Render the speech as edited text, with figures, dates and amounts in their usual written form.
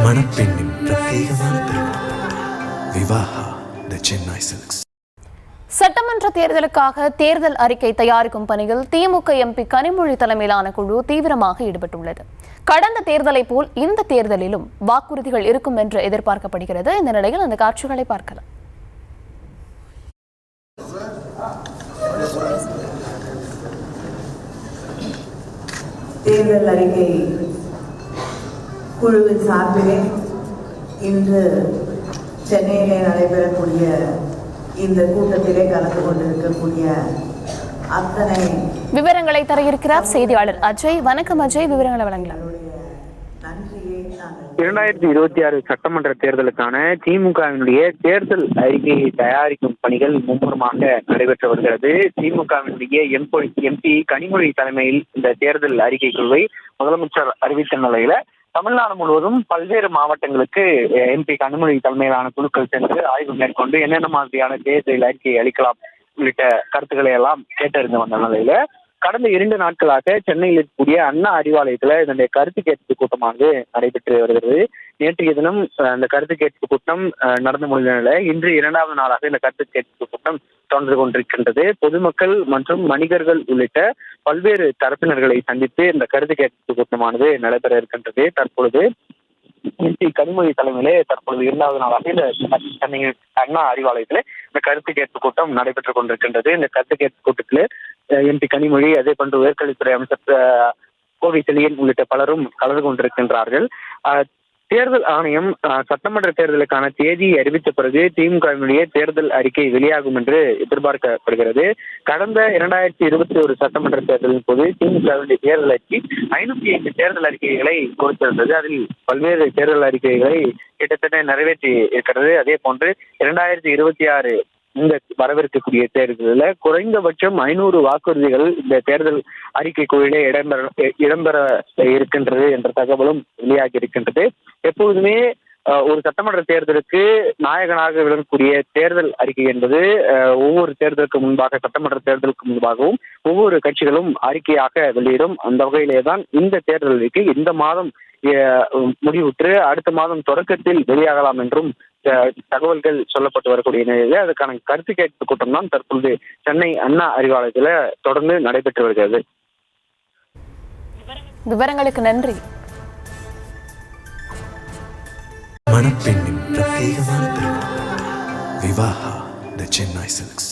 மணப்பெண்ணின் பிரத்யேகமான திருமணம் விவாஹா தி சென்னை சில்க்ஸ். சட்டமன்ற தேர்தலுக்காக தேர்தல் அறிக்கை தயாரிக்கும் பணியில் திமுக எம்பி கனிமொழி தலைமையிலான குழு தீவிரமாக ஈடுபட்டுள்ளது. கடந்த தேர்தலை போல் இந்த தேர்தலிலும் வாக்குறுதிகள் இருக்கும் என்று எதிர்பார்க்கப்படுகிறது. இந்த நிலையில் அந்த காட்சிகளை பார்க்கலாம். தேர்தல் அறிக்கை குழுவின் சார்பிலே இன்று சென்னையிலே நடைபெறக்கூடிய இந்த கூட்டத்திலே கலந்து கொண்டிருக்கக்கூடிய அத்தனை விவரங்களை தர இருக்கிறார் செய்தியாளர் அஜய். வணக்கம் அஜய், விவரங்களை வழங்கலாம். 2026 சட்டமன்ற தேர்தலுக்கான திமுகவினுடைய தேர்தல் அறிக்கையை தயாரிக்கும் பணிகள் மும்முரமாக நடைபெற்று வருகிறது. திமுகவினுடைய எம்பி கனிமொழி தலைமையில் இந்த தேர்தல் அறிக்கை குழுவை முதலமைச்சர் அறிவித்த நிலையில தமிழ்நாடு முழுவதும் பல்வேறு மாவட்டங்களுக்கு எம்பி கனிமொழி தலைமையிலான குழுக்கள் சென்று ஆய்வு மேற்கொண்டு என்னென்ன மாதிரியான தேர்தல் அறிக்கையை அளிக்கலாம் உள்ளிட்ட கருத்துக்களை எல்லாம் கேட்டறிந்து வந்த நிலையில கடந்த 2 நாட்களாக சென்னையில் இருக்கக்கூடிய அண்ணா அறிவாலயத்துல இதனுடைய கருத்து கேட்பு கூட்டமானது நடைபெற்று வருகிறது. நேற்றைய தினம் இந்த கருத்து கேட்பு கூட்டம் நடந்து முடிந்த நிலையில இன்று 2வது நாளாக இந்த கருத்து கேட்பு கூட்டம் தொடர்ந்து கொண்டிருக்கின்றது. பொதுமக்கள் மற்றும் வணிகர்கள் உள்ளிட்ட பல்வேறு தரப்பினர்களை சந்தித்து இந்த கருத்து கேட்பு கூட்டமானது நடைபெற இருக்கின்றது. தற்பொழுது எம்பி கனிமொழி தலைமையிலே தற்பொழுது 2வது நாளாக இந்த சென்னை அண்ணா அறிவாலயத்திலே இந்த கருத்து கேட்பு கூட்டம் நடைபெற்றுக் கொண்டிருக்கின்றது. இந்த கருத்து கேட்பு கூட்டத்தில் எம்பி கனிமொழி, அதே போன்று உயர்கல்வித்துறை அமைச்சர் கோவை செழியன் உள்ளிட்ட பலரும் கலந்து கொண்டிருக்கின்றார்கள். தேர்தல் ஆணையம் சட்டமன்ற தேர்தலுக்கான தேதியை அறிவித்த பிறகு திமுகவினுடைய தேர்தல் அறிக்கை வெளியாகும் என்று எதிர்பார்க்கப்படுகிறது. கடந்த 2021 சட்டமன்ற தேர்தலின் போது திமுகவினுடைய தேர்தல் அறிக்கை 505 தேர்தல் அறிக்கைகளை கொடுத்திருந்தது. அதில் பல்வேறு தேர்தல் அறிக்கைகளை கிட்டத்தட்ட நிறைவேற்றி இருக்கிறது. அதே போன்று 2026 இந்த வரவிருக்கக்கூடிய தேர்தலில் குறைந்தபட்சம் 500 வாக்குறுதிகள் இந்த தேர்தல் அறிக்கை குழுவிலே இடம்பெற இருக்கின்றது என்ற தகவலும் வெளியாகி இருக்கின்றது. எப்போதுமே ஒரு சட்டமன்ற தேர்தலுக்கு நாயகனாக விளங்கக்கூடிய தேர்தல் அறிக்கை என்பது ஒவ்வொரு தேர்தலுக்கு முன்பாக, சட்டமன்ற தேர்தலுக்கு முன்பாகவும் ஒவ்வொரு கட்சிகளும் அறிக்கையாக வெளியிடும். அந்த வகையிலேதான் இந்த தேர்தல் அறிக்கை இந்த மாதம் முடிவுற்று அடுத்த மாதம் தொடக்கத்தில் வெளியாகலாம் என்றும் தகவல்கள் சொல்லப்பட்டு வரக்கூடிய நிலையில அதுக்கான கருத்து கேட்பு கூட்டம் தான் தற்பொழுது சென்னை அண்ணா அறிவாலயத்துல தொடர்ந்து நடைபெற்று வருகிறது. விவரங்களுக்கு நன்றி. மணப்பெண்ணின் பிரத்யேகமான திருமணம் விவாஹா தி சென்னை சில்க்ஸ்.